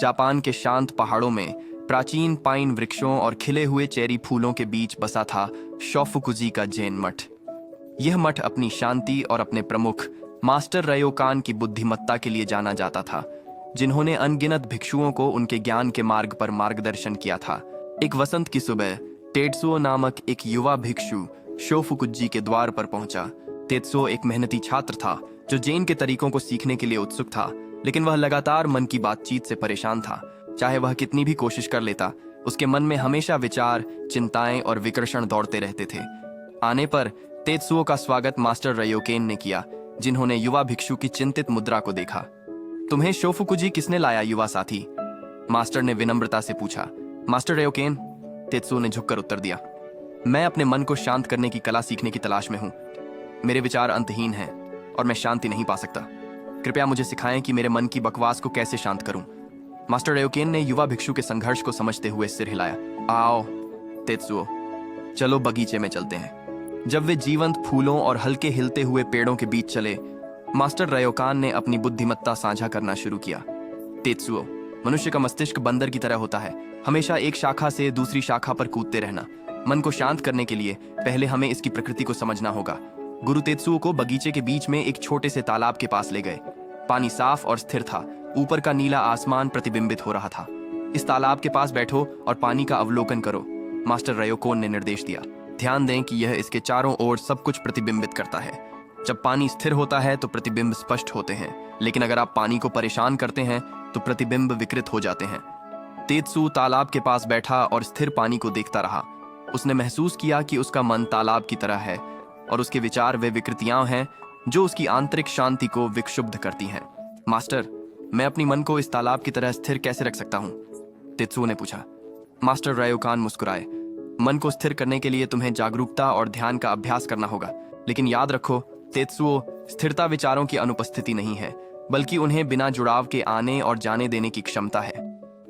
Japan के शांत पहाड़ों में प्राचीन पाइन वृक्षों और खिले हुए चेरी फूलों के बीच बसा था शोफुकुजी का जैन मठ। यह मठ अपनी शांति और अपने प्रमुख मास्टर रयोकान की बुद्धिमत्ता के लिए जाना जाता था, जिन्होंने अनगिनत भिक्षुओं को उनके ज्ञान के मार्ग पर मार्गदर्शन किया था। एक वसंत की सुबह टेत्सुओ नामक एक युवा भिक्षु शोफुकुजी के द्वार पर पहुंचा। टेत्सुओ एक मेहनती छात्र था जो जैन के तरीकों को सीखने के लिए उत्सुक था, लेकिन वह लगातार मन की बातचीत से परेशान था। चाहे वह कितनी भी कोशिश कर लेता, उसके मन में हमेशा विचार, चिंताएं और विकर्षण दौड़ते रहते थे। आने पर टेत्सुओ का स्वागत मास्टर रयोकेन ने किया, जिन्होंने युवा भिक्षु की चिंतित मुद्रा को देखा। तुम्हें शोफुकुजी किसने लाया युवा साथी? मास्टर ने विनम्रता से पूछा। मास्टर रयोकेन, टेत्सुओ ने झुककर उत्तर दिया, मैं अपने मन को शांत करने की कला सीखने की तलाश में हूँ। मेरे विचार अंतहीन हैं और मैं शांति नहीं पा सकता। कृपया मुझे सिखाएं कि मेरे मन की बकवास को कैसे शांत करूं। मास्टर रयोकेन ने युवा भिक्षु के संघर्ष को समझते हुए सिर हिलाया। आओ टेत्सुओ, चलो बगीचे में चलते हैं। जब वे जीवंत फूलों और हल्के हिलते हुए पेड़ों के बीच चले, मास्टर रयोकान ने अपनी बुद्धिमत्ता साझा करना शुरू किया। टेत्सुओ, मनुष्य का मस्तिष्क बंदर की तरह होता है, हमेशा एक शाखा से दूसरी शाखा पर कूदते रहना। मन को शांत करने के लिए पहले हमें इसकी प्रकृति को समझना होगा। गुरु टेत्सुओ को बगीचे के बीच में एक छोटे से तालाब के पास ले गए। पानी साफ और स्थिर था, ऊपर का नीला आसमान प्रतिबिंबित हो रहा था। इस तालाब के पास बैठो और पानी का अवलोकन करो, मास्टर रयोकोन ने निर्देश दिया। ध्यान दें कि यह इसके चारों ओर सब कुछ प्रतिबिंबित करता है। जब पानी स्थिर होता है तो प्रतिबिंब स्पष्ट होते हैं, लेकिन अगर आप पानी को परेशान करते हैं तो प्रतिबिंब विकृत हो जाते हैं। टेत्सुओ तालाब के पास बैठा और स्थिर पानी को देखता रहा। उसने महसूस किया कि उसका मन तालाब की तरह है और उसके विचार वे विकृतियां हैं जो उसकी आंतरिक शांति को विक्षुब्ध करती हैं। मास्टर, मैं अपनी मन को इस तालाब की तरह स्थिर कैसे रख सकता हूँ? टेत्सुओ ने पूछा। मास्टर रयोकान मुस्कुराए। मन को स्थिर करने के लिए तुम्हें जागरूकता और ध्यान का अभ्यास करना होगा, लेकिन याद रखो टेत्सुओ, स्थिरता विचारों की अनुपस्थिति नहीं है, बल्कि उन्हें बिना जुड़ाव के आने और जाने देने की क्षमता है।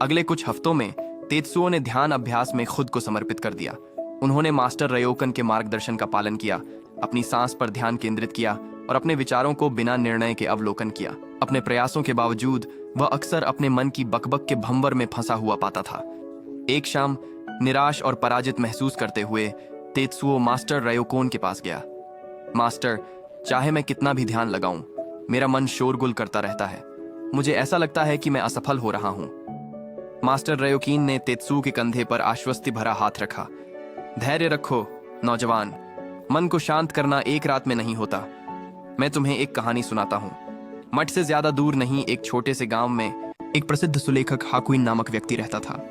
अगले कुछ हफ्तों में टेत्सुओ ने ध्यान अभ्यास में खुद को समर्पित कर दिया। उन्होंने मास्टर रयोकन के मार्गदर्शन का पालन किया, अपनी सांस पर ध्यान केंद्रित किया और अपने विचारों को बिना निर्णय के अवलोकन किया। अपने प्रयासों के बावजूद वह अक्सर अपने मन की बकबक के भंवर में फंसा हुआ पाता था। एक शाम निराश और पराजित महसूस करते हुए टेत्सुओ मास्टर रयोकोन के पास गया। मास्टर, चाहे मैं कितना भी ध्यान लगाऊं, मेरा मन शोरगुल करता रहता है। मुझे ऐसा लगता है कि मैं असफल हो रहा हूं। मास्टर रयोकीन ने टेत्सुओ के कंधे पर आश्वस्ति भरा हाथ रखा। धैर्य रखो नौजवान, मन को शांत करना एक रात में नहीं होता। मैं तुम्हें एक कहानी सुनाता हूँ। मठ से ज्यादा दूर नहीं एक छोटे से गांव में एक प्रसिद्ध सुलेखक हाकुइन नामक व्यक्ति रहता था।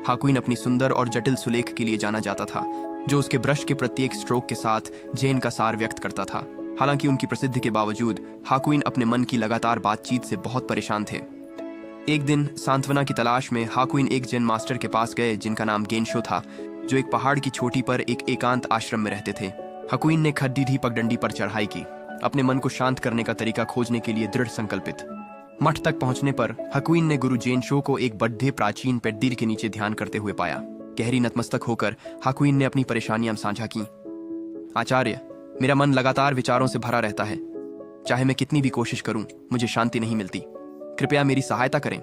हाकुइन अपनी सुंदर और जटिल सुलेख के लिए जाना जाता था, जो उसके ब्रश के प्रत्येक स्ट्रोक के साथ जैन का सार व्यक्त करता था। हालांकि उनकी प्रसिद्धि के बावजूद हाकुइन अपने मन की लगातार बातचीत से बहुत परेशान थे। एक दिन सांत्वना की तलाश में हाकुइन एक जैन मास्टर के पास गए, जिनका नाम गेंशो था, जो एक पहाड़ की चोटी पर एक एकांत आश्रम में रहते थे। हाकुइन ने खड्डीधी पगडंडी पर चढ़ाई की, अपने मन को शांत करने का तरीका खोजने के लिए दृढ़ संकल्पित। मठ तक पहुंचने पर हाकुइन ने गुरु जेनशो को एक बड्ढे प्राचीन पेड्डीर के नीचे ध्यान करते हुए पाया। गहरी नतमस्तक होकर हाकुइन ने अपनी परेशानियां साझा की। आचार्य, मेरा मन लगातार विचारों से भरा रहता है। चाहे मैं कितनी भी कोशिश करूं, मुझे शांति नहीं मिलती। कृपया मेरी सहायता करें।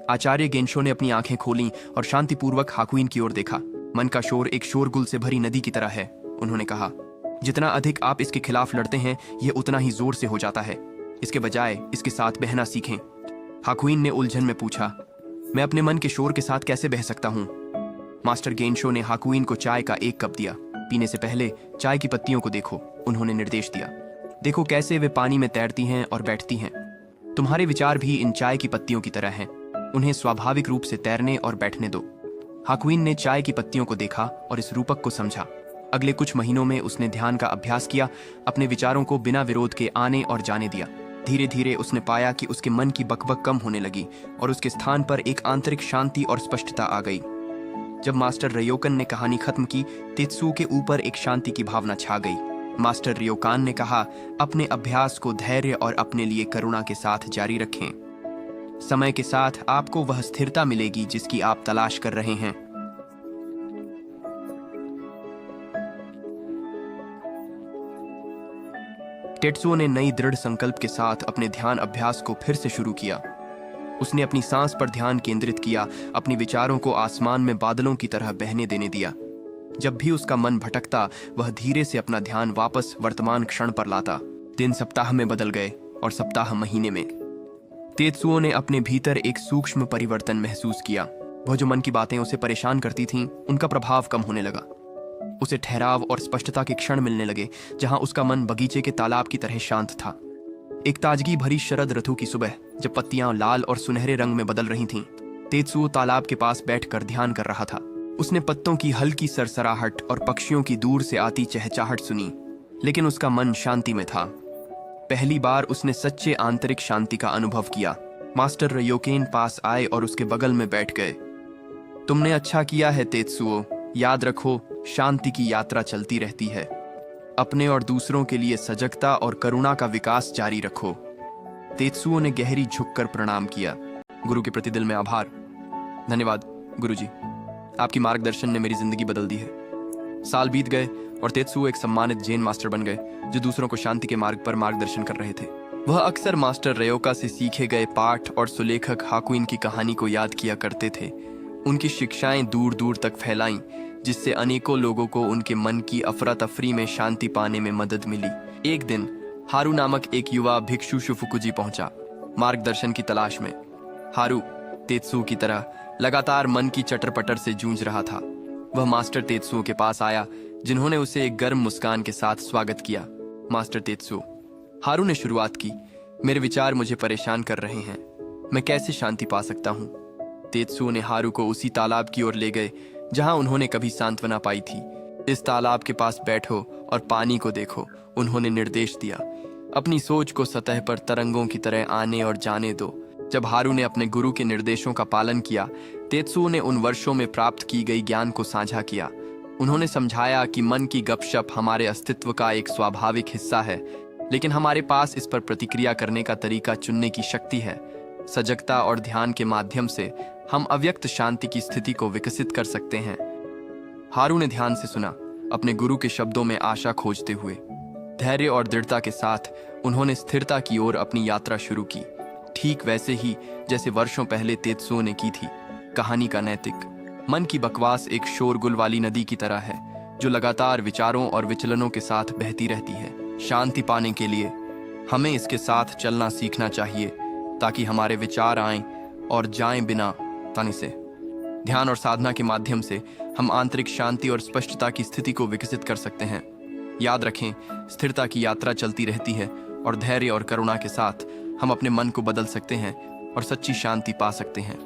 आचार्य गेंशो ने अपनी आंखें खोलीं और शांतिपूर्वक हाकुइन की ओर देखा। मन का शोर एक शोरगुल से भरी नदी की तरह है, उन्होंने कहा। जितना अधिक आप इसके खिलाफ लड़ते हैं, यह उतना ही जोर से हो जाता है। इसके बजाय इसके साथ बहना सीखें। हाकुइन ने उलझन में पूछा, मैं अपने मन के शोर के साथ कैसे बह सकता हूँ? मास्टर गेंशो ने हाकुइन को चाय का एक कप दिया। पीने से पहले चाय की पत्तियों को देखो, उन्होंने निर्देश दिया। देखो कैसे वे पानी में तैरती हैं और बैठती हैं। तुम्हारे विचार भी इन चाय की पत्तियों की तरह हैं। उन्हें स्वाभाविक रूप से तैरने और बैठने दो। हाकुइन ने चाय की पत्तियों को देखा और इस रूपक को समझा। अगले कुछ महीनों में उसने ध्यान का अभ्यास किया, अपने विचारों को बिना विरोध के आने और जाने दिया। धीरे धीरे उसने पाया कि उसके मन की बकबक कम होने लगी और उसके स्थान पर एक आंतरिक शांति और स्पष्टता आ गई। जब मास्टर रयोकन ने कहानी खत्म की, टेत्सुओ के ऊपर एक शांति की भावना छा गई। मास्टर रयोकान ने कहा, अपने अभ्यास को धैर्य और अपने लिए करुणा के साथ जारी रखें। समय के साथ आपको वह स्थिरता मिलेगी जिसकी आप तलाश कर रहे हैं। टेत्सुओ ने नई दृढ़ संकल्प के साथ अपने ध्यान अभ्यास को फिर से शुरू किया। उसने अपनी सांस पर ध्यान केंद्रित किया, अपनी विचारों को आसमान में बादलों की तरह बहने देने दिया। जब भी उसका मन भटकता, वह धीरे से अपना ध्यान वापस वर्तमान क्षण पर लाता। दिन सप्ताह में बदल गए और सप्ताह महीने में। तेत्सुओ ने अपने भीतर एक सूक्ष्म परिवर्तन महसूस किया। वह जो मन की बातें उसे परेशान करती थीं, उनका प्रभाव कम होने लगा। उसे ठहराव और स्पष्टता के क्षण मिलने लगे, जहां उसका मन बगीचे के तालाब की तरह शांत था। एक ताजगी भरी शरद ऋतु की सुबह, जब पत्तियां लाल और सुनहरे रंग में बदल रही थीं, तेत्सुओ तालाब के पास बैठकर ध्यान कर रहा था। उसने पत्तों की हल्की सरसराहट और पक्षियों की दूर से आती चहचहाहट सुनी, लेकिन उसका मन शांति में था। पहली बार उसने सच्चे आंतरिक शांति का अनुभव किया। मास्टर रयोकेन पास आए और उसके बगल में बैठ गए। तुमने अच्छा किया है तेत्सुओ, याद रखो, शांति की यात्रा चलती रहती है। अपने और दूसरों के लिए सजगता और करुणा का विकास जारी रखो। तेत्सुओ ने गहरी झुककर प्रणाम किया। गुरु के प्रति दिल में आभार। धन्यवाद गुरुजी, आपकी मार्गदर्शन ने मेरी जिंदगी बदल दी है। साल बीत गए और तेत्सुओ एक सम्मानित जैन मास्टर बन गए, जो दूसरों को शांति के मार्ग पर मार्गदर्शन कर रहे थे। वह अक्सर मास्टर रयोका से सीखे गए पाठ और सुलेखक हाकुइन की कहानी को याद किया करते थे। उनकी शिक्षाएं दूर दूर तक फैलाईं, जिससे अनेकों लोगों को उनके मन की अफरा तफरी में शांति पाने में मदद मिली। एक दिन हारू नामक एक युवा भिक्षु शुफुकुजी पहुंचा, मार्गदर्शन की तलाश में। हारू तेत्सुओ की तरह लगातार मन की चटर-पटर से जूझ रहा था। वह मास्टर तेत्सुओ के पास आया, जिन्होंने उसे एक गर्म मुस्कान के साथ स्वागत किया। मास्टर तेत्सुओ, हारू ने शुरुआत की, मेरे विचार मुझे परेशान कर रहे हैं, मैं कैसे शांति पा सकता हूँ? तेत्सुओ ने हारू को उसी तालाब की ओर ले गए जहां उन्होंने कभी सांत्वना पाई थी। इस तालाब के पास बैठो और पानी को देखो, उन्होंने निर्देश दिया। अपनी सोच को सतह पर तरंगों की तरह आने और जाने दो। जब हारू ने अपने गुरु के निर्देशों का पालन किया, तेत्सुओ ने उन वर्षों में प्राप्त की गई ज्ञान को साझा किया। उन्होंने समझाया कि मन की गपशप हमारे अस्तित्व का एक स्वाभाविक हिस्सा है, लेकिन हमारे पास इस पर प्रतिक्रिया करने का तरीका चुनने की शक्ति है। सजगता और ध्यान के माध्यम से हम अव्यक्त शांति की स्थिति को विकसित कर सकते हैं। हारू ने ध्यान से सुना, अपने गुरु के शब्दों में आशा खोजते हुए। धैर्य और दृढ़ता के साथ उन्होंने स्थिरता की ओर अपनी यात्रा शुरू की, ठीक वैसे ही जैसे वर्षों पहले तेत्सुओ ने की थी। कहानी का नैतिक। मन की बकवास एक शोरगुल वाली नदी की तरह है, जो लगातार विचारों और विचलनों के साथ बहती रहती है। शांति पाने के लिए हमें इसके साथ चलना सीखना चाहिए, ताकि हमारे विचार आएं और जाएं बिना ताने से। ध्यान और साधना के माध्यम से हम आंतरिक शांति और स्पष्टता की स्थिति को विकसित कर सकते हैं। याद रखें, स्थिरता की यात्रा चलती रहती है और धैर्य और करुणा के साथ हम अपने मन को बदल सकते हैं और सच्ची शांति पा सकते हैं।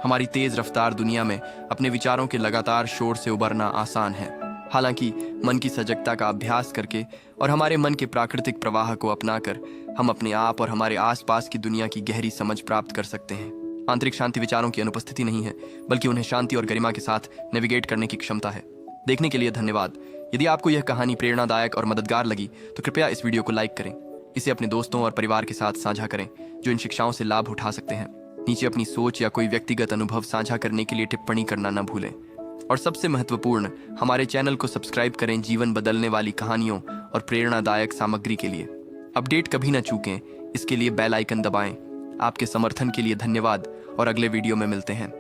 हमारी तेज रफ्तार दुनिया में अपने विचारों के लगातार शोर से उबरना आसान है, हालांकि मन की सजगता का अभ्यास करके और हमारे मन के प्राकृतिक प्रवाह को अपनाकर हम अपने आप और हमारे आसपास की दुनिया की गहरी समझ प्राप्त कर सकते हैं। आंतरिक शांति विचारों की अनुपस्थिति नहीं है, बल्कि उन्हें शांति और गरिमा के साथ नेविगेट करने की क्षमता है। देखने के लिए धन्यवाद। यदि आपको यह कहानी प्रेरणादायक और मददगार लगी तो कृपया इस वीडियो को लाइक करें। इसे अपने दोस्तों और परिवार के साथ साझा करें जो इन शिक्षाओं से लाभ उठा सकते हैं। नीचे अपनी सोच या कोई व्यक्तिगत अनुभव साझा करने के लिए टिप्पणी करना न भूलें। और सबसे महत्वपूर्ण, हमारे चैनल को सब्सक्राइब करें जीवन बदलने वाली कहानियों और प्रेरणादायक सामग्री के लिए। अपडेट कभी न चूकें, इसके लिए बेल आइकन दबाएं। आपके समर्थन के लिए धन्यवाद और अगले वीडियो में मिलते हैं।